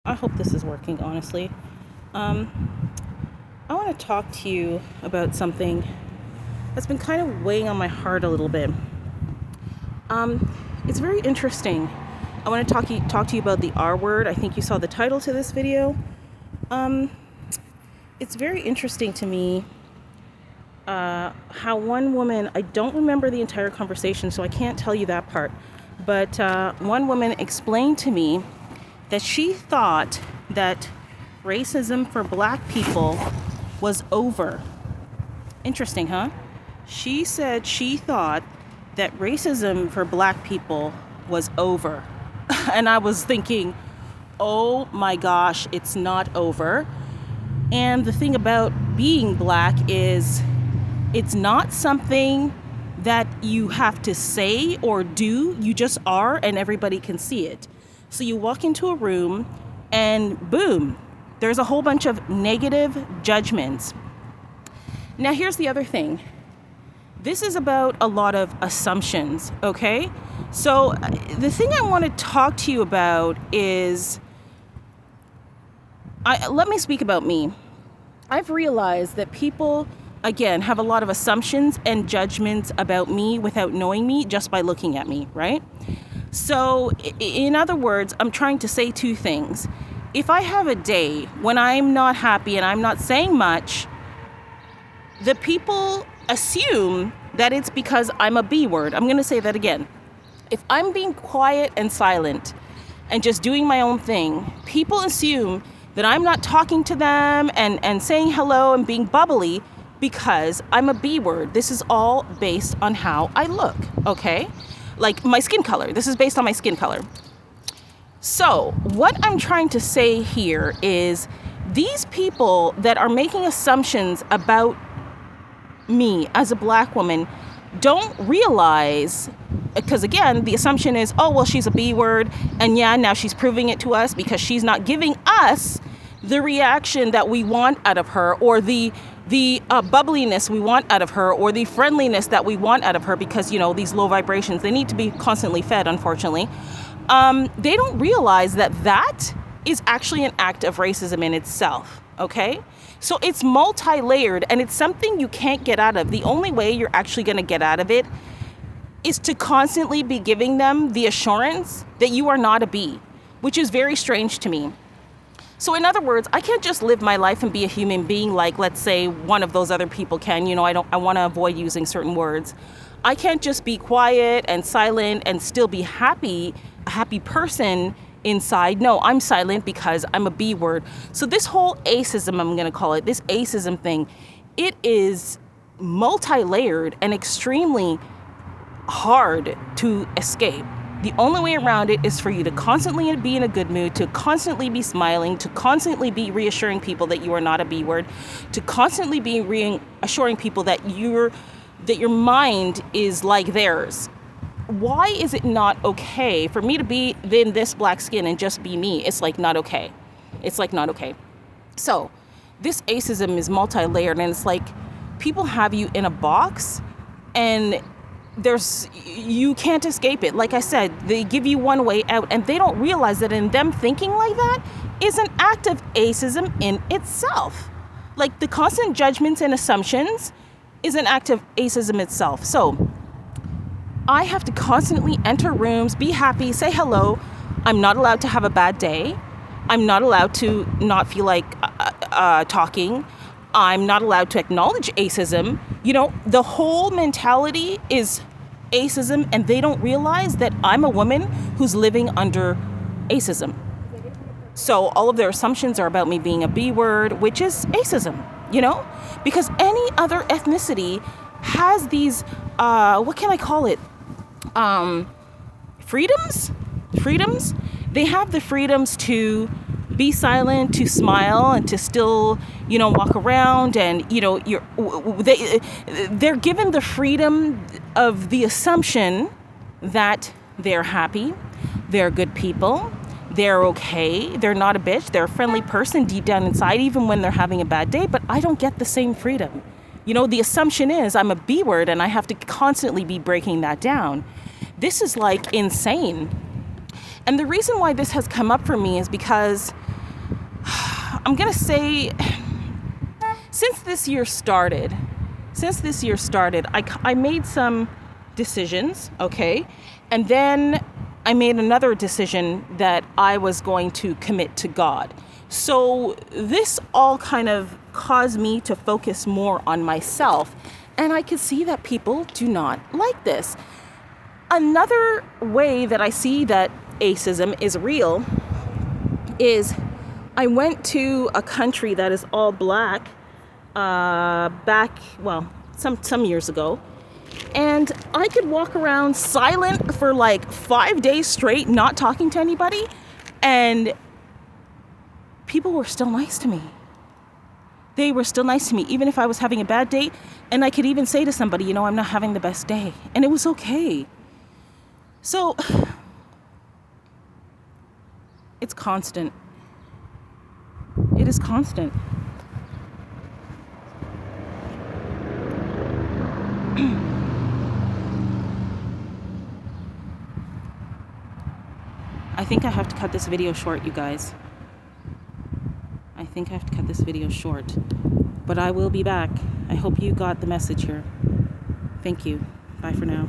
I hope this is working, honestly. I want to talk to you about something that's been kind of weighing on my heart a little bit. It's very interesting. I want to talk to you about the R word. I think you saw the title to this video. It's very interesting to me how one woman, I don't remember the entire conversation, so I can't tell you that part, but one woman explained to me that she thought that racism for black people was over. Interesting, huh? She said she thought that racism for black people was over. And I was thinking, oh my gosh, it's not over. And the thing about being black is it's not something that you have to say or do. You just are, and everybody can see it. So you walk into a room and boom, there's a whole bunch of negative judgments. Now here's the other thing. This is about a lot of assumptions, okay? So the thing I want to talk to you about is, let me speak about me. I've realized that people, again, have a lot of assumptions and judgments about me without knowing me just by looking at me, right? So in other words, I'm trying to say two things. If I have a day when I'm not happy and I'm not saying much, the people assume that it's because I'm a B word. I'm going to say that again. If I'm being quiet and silent and just doing my own thing, people assume that I'm not talking to them and saying hello and being bubbly because I'm a B word. This is all based on how I look, okay? Like my skin color. This is based on my skin color. So what I'm trying to say here is these people that are making assumptions about me as a black woman don't realize, because again, the assumption is, oh, well, she's a B word. And yeah, now she's proving it to us because she's not giving us the reaction that we want out of her, or the bubbliness we want out of her, or the friendliness that we want out of her, because, you know, these low vibrations, they need to be constantly fed, unfortunately. They don't realize that that is actually an act of racism in itself, okay? So it's multi-layered, and it's something you can't get out of. The only way you're actually going to get out of it is to constantly be giving them the assurance that you are not a B, which is very strange to me. So in other words, I can't just live my life and be a human being like, let's say, one of those other people can. You know, I want to avoid using certain words. I can't just be quiet and silent and still be happy, a happy person inside. No, I'm silent because I'm a B word. So this whole acism, I'm going to call it, this acism thing, it is multi-layered and extremely hard to escape. The only way around it is for you to constantly be in a good mood, to constantly be smiling, to constantly be reassuring people that you are not a B word, to constantly be reassuring people that your mind is like theirs. Why is it not okay for me to be in this black skin and just be me? It's like not okay. It's like not okay. So this acism is multi-layered, and it's like people have you in a box and you can't escape it. Like I said, they give you one way out, and they don't realize that in them thinking like that is an act of acism in itself. Like the constant judgments and assumptions is an act of acism itself. So I have to constantly enter rooms, be happy, say hello. I'm not allowed to have a bad day. I'm not allowed to not feel like talking. I'm not allowed to acknowledge acism. You know, the whole mentality is acism, and they don't realize that I'm a woman who's living under acism. So all of their assumptions are about me being a B word, which is acism, you know? Because any other ethnicity has these, what can I call it? Freedoms. They have the freedoms to be silent, to smile, and to still, you know, walk around, and, you know, they're given the freedom of the assumption that they're happy, they're good people, they're okay, they're not a bitch, they're a friendly person deep down inside, even when they're having a bad day. But I don't get the same freedom. You know, the assumption is I'm a B word, and I have to constantly be breaking that down. This is like insane. And the reason why this has come up for me is because I'm going to say, since this year started, I made some decisions, okay? And then I made another decision that I was going to commit to God. So this all kind of caused me to focus more on myself. And I could see that people do not like this. Another way that I see that atheism is real is I went to a country that is all black some years ago. And I could walk around silent for like 5 days straight, not talking to anybody. And people were still nice to me. They were still nice to me, even if I was having a bad day. And I could even say to somebody, I'm not having the best day. And it was okay. So it's constant. It is constant. I think I have to cut this video short, you guys. But I will be back. I hope you got the message here. Thank you. Bye for now.